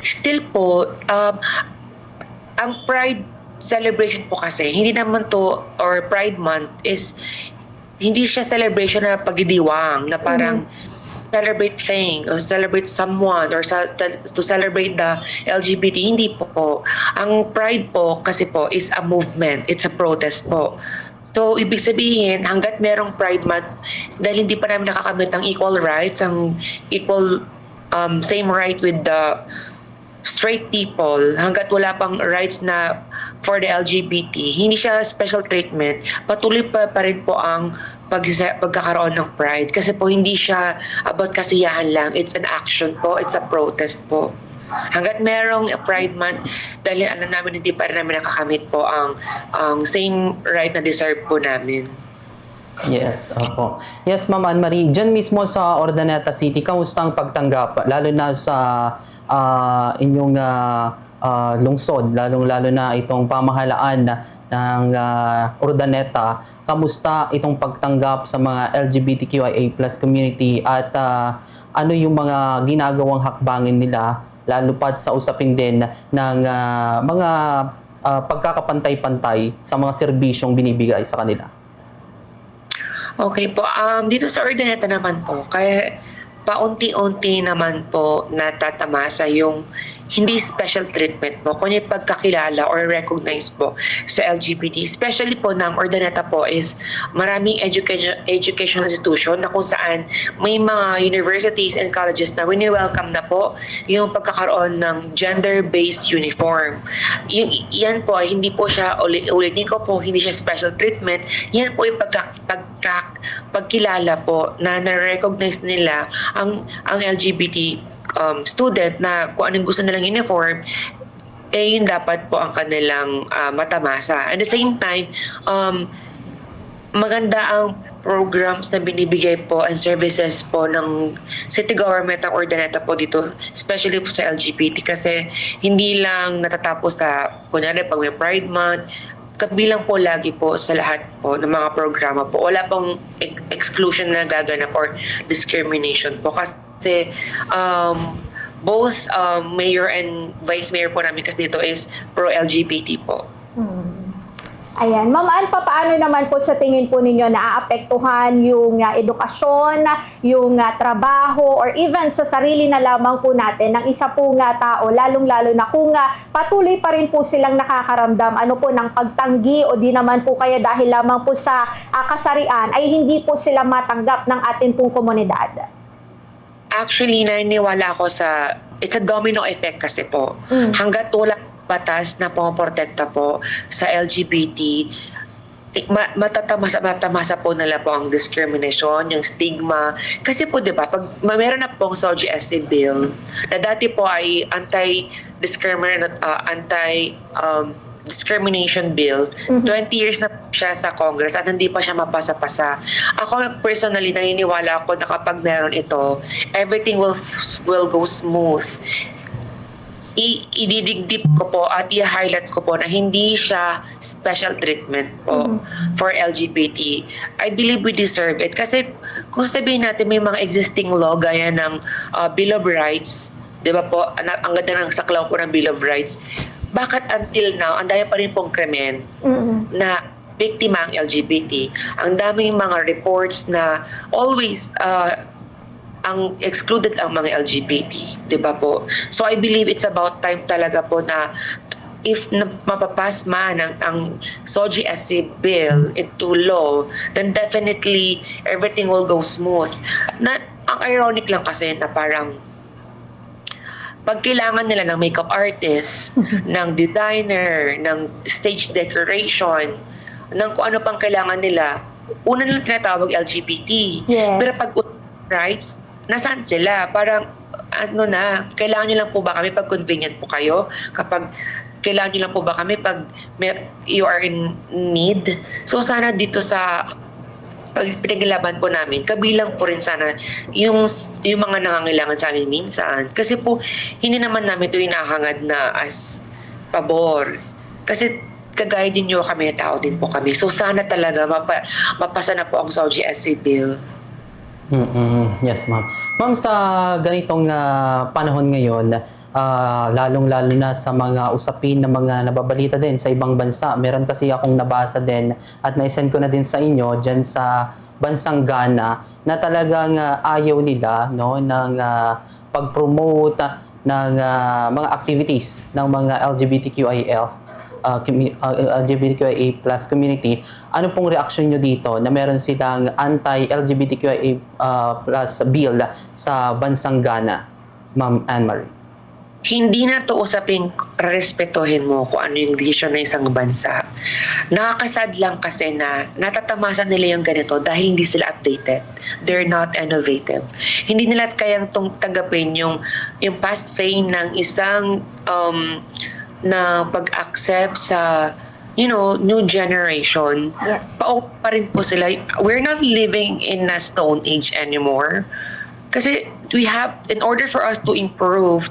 Still po, ang Pride celebration po kasi, hindi naman to, or Pride Month is, hindi siya celebration na pagdidiwang, na parang celebrate thing, or celebrate someone, or to celebrate the LGBT. Hindi po. Ang Pride po kasi po is a movement, it's a protest po. So, ibig sabihin, hanggat merong Pride Month, dahil hindi pa namin nakakamit ng equal rights, ang equal, same right with the straight people, hanggat wala pang rights na for the LGBT, hindi siya special treatment, patuloy pa rin po ang pagkakaroon ng Pride. Kasi po hindi siya about kasiyahan lang, it's an action po, it's a protest po. Hanggat merong Pride Month, dahil alam namin hindi pa rin namin nakakamit po ang same right na deserve po namin. Yes, opo. Yes, Ma'am Ann Marie, dyan mismo sa Urdaneta City, kamusta ang pagtanggap? Lalo na sa inyong lungsod, lalong-lalo na itong pamahalaan ng Urdaneta, kamusta itong pagtanggap sa mga LGBTQIA+ community at ano yung mga ginagawang hakbangin nila, lalo pat sa usapin din ng mga pagkakapantay-pantay sa mga serbisyong binibigay sa kanila? Okay po, dito sa Urdaneta naman po, kaya paunti-unti naman po natatamasa yung hindi special treatment po, kunya pagkakilala or recognize po sa LGBT. Especially po ng Urdaneta po is maraming educational institution na kung saan may mga universities and colleges na wini-welcome na po yung pagkakaroon ng gender-based uniform. Yan po, hindi po siya, ulitin ko po, hindi siya special treatment. Yan po yung pagkilala po na na-recognize nila ang LGBT student na kung anong gusto nilang uniform, yun dapat po ang kanilang matamasa. At the same time, maganda ang programs na binibigay po and services po ng city government ng Urdaneta po dito, especially po sa LGBT, kasi hindi lang natatapos sa, kunyari pag may Pride Month, kabilang po lagi po sa lahat po ng mga programa po. Wala pong exclusion na gaganap or discrimination po. Kasi both mayor and vice mayor po namin kasi dito is pro-LGBT po. Ayan. Ma'am Ann, paano naman po sa tingin po ninyo naaapektuhan yung edukasyon, yung trabaho, or even sa sarili na lamang po natin ng isa po tao, lalong-lalo na kung patuloy pa rin po silang nakakaramdam po ng pagtanggi o di naman po kaya dahil lamang po sa kasarian ay hindi po sila matanggap ng ating pong komunidad? Actually, naniniwala ako sa, it's a domino effect kasi po. Hanggat wala batas na pumoprotekta po sa LGBT, matamasa po nila po ang discrimination, yung stigma. Kasi po, di ba, pag meron na pong SOGIE bill, na dati po ay anti-discrimination bill, 20 years na siya sa Congress at hindi pa siya mapasa-pasa. Ako personally, naniniwala ako na kapag meron ito, everything will go smooth. Ididigdip ko po at i-highlights ko po na hindi siya special treatment po for LGBT. I believe we deserve it. Kasi kung sabihin natin may mga existing law gaya ng Bill of Rights, di ba po, ang ganda ng saklaw po ng Bill of Rights, bakit until now, ang dami pa rin pong krimen na biktima ang LGBT? Ang daming mga reports na always ang excluded ang mga LGBT, di ba po? So I believe it's about time talaga po na if mapapas man ang SOGIE bill into law, then definitely everything will go smooth. Ang ironic lang kasi na parang pag kailangan nila ng makeup artist, ng designer, ng stage decoration, ng kung ano pang kailangan nila, una nila tinatawag LGBT. Yes. Pero pag rights, nasaan sila? Parang, kailangan nyo lang po ba kami pag convenient po kayo? Kapag kailangan nyo lang po ba kami pag you are in need? So sana dito sa pag pinaglaban po namin, kabilang po rin sana yung mga nangangailangan sa amin minsan. Kasi po, hindi naman namin ito hinahangad na as pabor. Kasi kagaya din nyo kami, tao din po kami. So sana talaga mapasa na po ang SOGIE bill. Yes, ma'am. Ma'am, sa ganitong panahon ngayon, lalong-lalo na sa mga usapin na mga nababalita din sa ibang bansa. Meron kasi akong nabasa din at naisend ko na din sa inyo dyan sa bansang Ghana na talagang ayaw nila, no, ng pag-promote ng mga activities ng mga LGBTQIA plus community. Ano pong reaction nyo dito na meron silang anti-LGBTQIA plus bill sa bansang Ghana, Ma'am Anne-Marie? Hindi na to usaping respetuhin mo kung ano yung desisyon ng isang bansa. Nakakasad lang kasi na natatamasan nila yung ganito dahil hindi sila updated. They're not innovative. Hindi nila kayang tanggapin yung past fame ng isang na pag-accept sa new generation. Yes. Paupo pa rin po sila. We're not living in a stone age anymore. Kasi in order for us to improve,